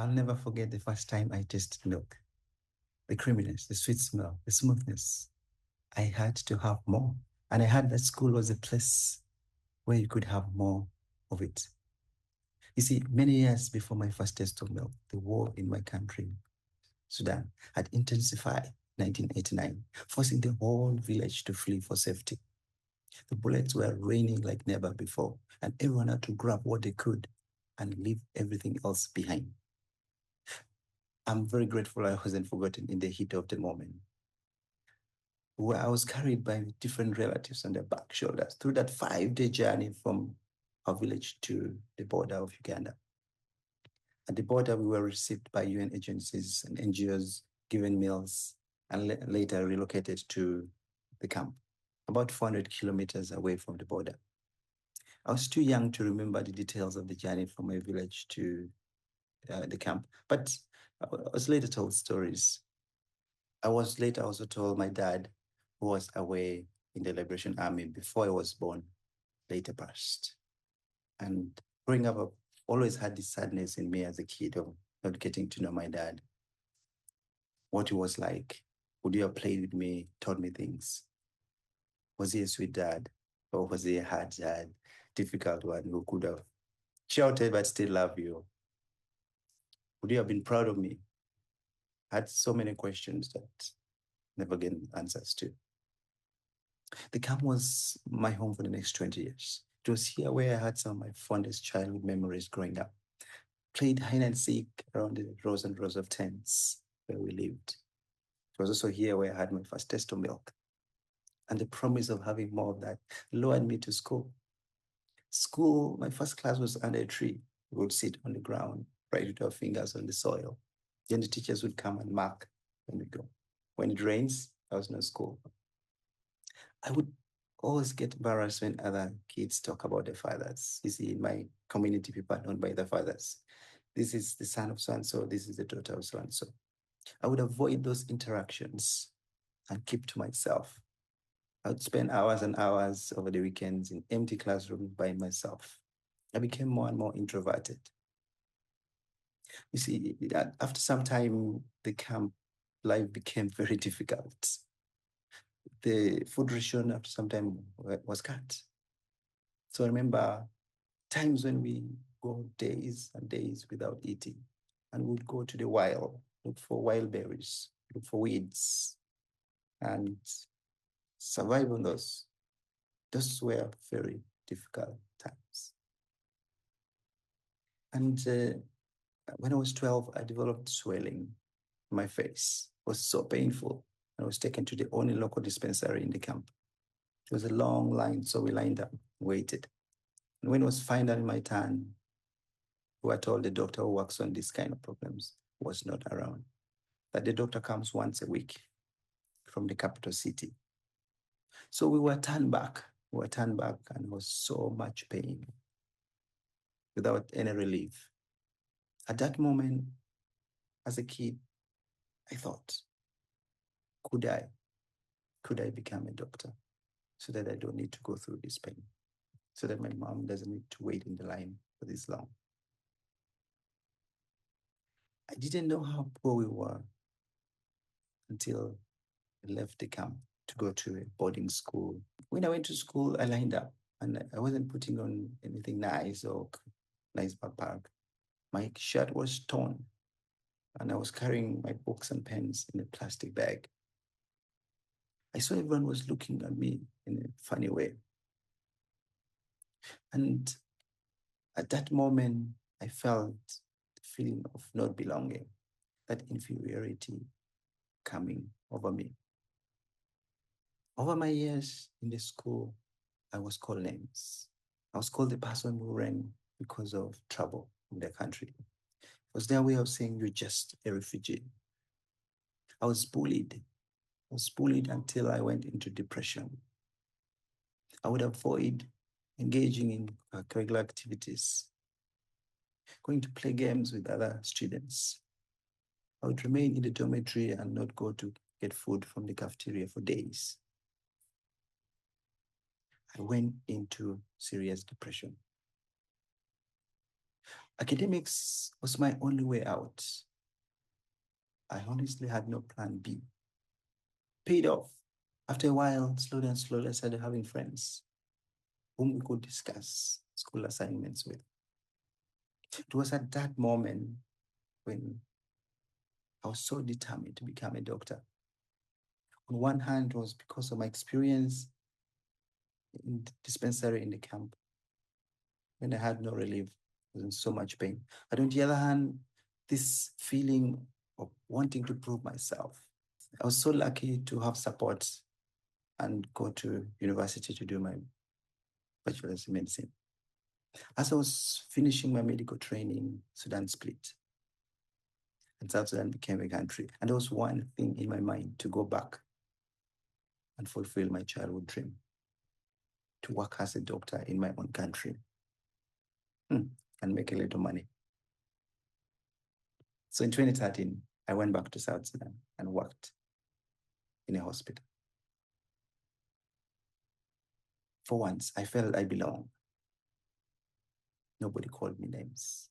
I'll never forget the first time I tasted milk. The creaminess, the sweet smell, the smoothness. I had to have more. And I heard that school was a place where you could have more of it. You see, many years before my first taste of milk, the war in my country, Sudan, had intensified in 1989, forcing the whole village to flee for safety. The bullets were raining like never before, and everyone had to grab what they could and leave everything else behind. I'm very grateful I wasn't forgotten in the heat of the moment. Where I was carried by different relatives on their back shoulders through that 5-day journey from our village to the border of Uganda. At the border, we were received by UN agencies and NGOs, given meals, and later relocated to the camp, about 400 kilometers away from the border. I was too young to remember the details of the journey from my village to the camp, but I was later told stories. I was later also told my dad, who was away in the Liberation Army before I was born, later passed. And growing up, I've always had this sadness in me as a kid of not getting to know my dad, what he was like. Would he have played with me, taught me things? Was he a sweet dad? Or was he a hard dad, difficult one who could have shouted but still love you? Would you have been proud of me? I had so many questions that never get answers to. The camp was my home for the next 20 years. It was here where I had some of my fondest childhood memories growing up. Played hide and seek around the rows and rows of tents where we lived. It was also here where I had my first taste of milk. And the promise of having more of that lured me to school. School, my first class was under a tree. We would sit on the ground, write with our fingers on the soil. Then the teachers would come and mark when we go. When it rains, there was no school. I would always get embarrassed when other kids talk about their fathers. You see, in my community, people are known by their fathers. This is the son of so-and-so, this is the daughter of so-and-so. I would avoid those interactions and keep to myself. I would spend hours and hours over the weekends in empty classrooms by myself. I became more and more introverted. You see, after some time, the camp life became very difficult. The food ration after some time was cut. So I remember times when we go days and days without eating, and we'd go to the wild, look for wild berries, look for weeds, and survive on those. Those were very difficult times. And when I was 12, I developed swelling in my face. It was so painful. I was taken to the only local dispensary in the camp. It was a long line, so we lined up, waited. And when it was finally my turn, we were told the doctor who works on this kind of problems was not around, that the doctor comes once a week from the capital city. So we were turned back. And it was so much pain without any relief. At that moment, as a kid, I thought, could I become a doctor so that I don't need to go through this pain, so that my mom doesn't need to wait in the line for this long? I didn't know how poor we were until I left the camp to go to a boarding school. When I went to school, I lined up and I wasn't putting on anything nice or nice backpack. My shirt was torn and I was carrying my books and pens in a plastic bag. I saw everyone was looking at me in a funny way. And at that moment, I felt the feeling of not belonging, that inferiority coming over me. Over my years in the school, I was called names. I was called the person who ran because of trouble in their country. It was their way of saying you're just a refugee. I was bullied. I was bullied until I went into depression. I would avoid engaging in curricular activities, going to play games with other students. I would remain in the dormitory and not go to get food from the cafeteria for days. I went into serious depression. Academics was my only way out. I honestly had no plan B. Paid off. After a while, slowly and slowly, I started having friends whom we could discuss school assignments with. It was at that moment when I was so determined to become a doctor. On one hand, it was because of my experience in the dispensary in the camp when I had no relief, I was in so much pain. But on the other hand, this feeling of wanting to prove myself. I was so lucky to have support and go to university to do my bachelor's in medicine. As I was finishing my medical training, Sudan split. And South Sudan became a country. And there was one thing in my mind to go back and fulfill my childhood dream, to work as a doctor in my own country and make a little money. So in 2013, I went back to South Sudan and worked in a hospital. For once, I felt I belonged. Nobody called me names.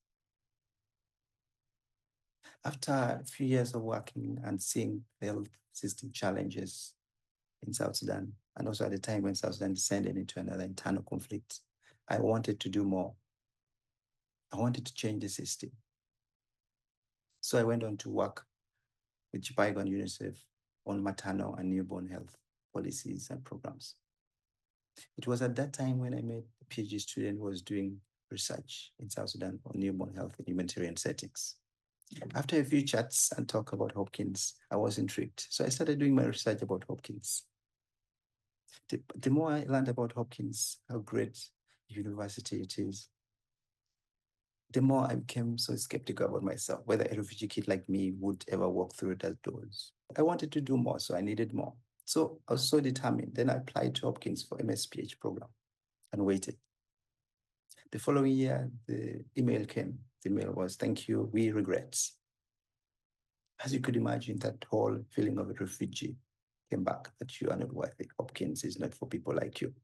After a few years of working and seeing the health system challenges in South Sudan, and also at the time when South Sudan descended into another internal conflict, I wanted to do more. I wanted to change the system. So I went on to work with Uganda UNICEF on maternal and newborn health policies and programs. It was at that time when I met a PhD student who was doing research in South Sudan on newborn health in humanitarian settings. After a few chats and talk about Hopkins, I was intrigued. So I started doing my research about Hopkins. The more I learned about Hopkins, how great a university it is, the more I became so skeptical about myself, whether a refugee kid like me would ever walk through those doors. I wanted to do more, so I needed more. So I was so determined. Then I applied to Hopkins for MSPH program and waited. The following year, the email came. The email was, "Thank you, we regret." As you could imagine, that whole feeling of a refugee came back, that you are not worthy. Hopkins is not for people like you.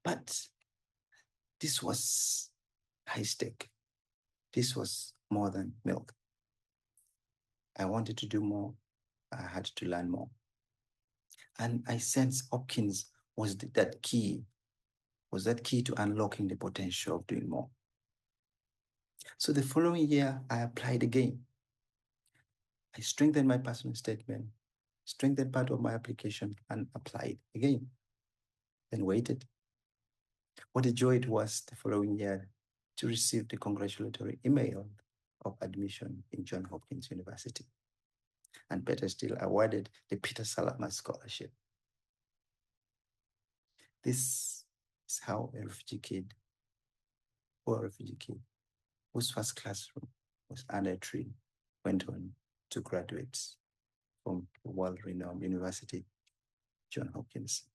But this was high stake. This was more than milk. I wanted to do more. I had to learn more. And I sensed Hopkins was that key to unlocking the potential of doing more. So the following year, I applied again. I strengthened my personal statement, strengthened part of my application, and applied again. Then waited. What a joy it was the following year to receive the congratulatory email of admission in Johns Hopkins University. And better still, awarded the Peter Salama Scholarship. This is how a refugee kid, whose first classroom was under a tree, went on to graduate from the world-renowned university, Johns Hopkins.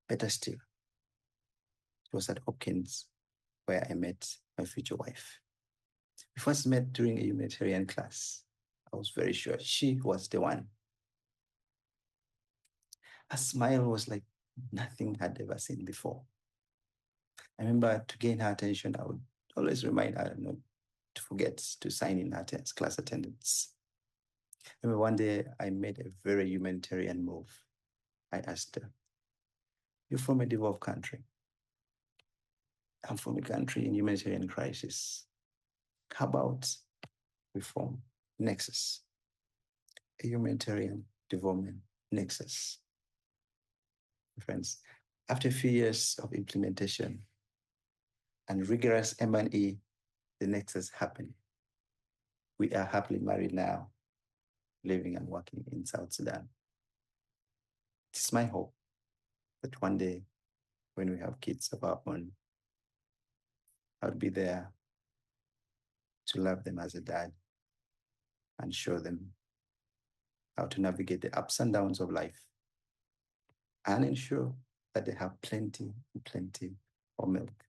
Better still, it was at Hopkins where I met my future wife. We first met during a humanitarian class. I was very sure she was the one. Her smile was like nothing I'd ever seen before. I remember to gain her attention, I would always remind her not to forget to sign in her class attendance. I remember one day I made a very humanitarian move. I asked her, "You're from a devolved country. I'm from a country in humanitarian crisis. How about we form Nexus, a humanitarian development nexus?" Friends, after a few years of implementation and rigorous M&E, the nexus happened. We are happily married now, living and working in South Sudan. It's my hope that one day when we have kids of our own, I'll be there to love them as a dad and show them how to navigate the ups and downs of life and ensure that they have plenty of milk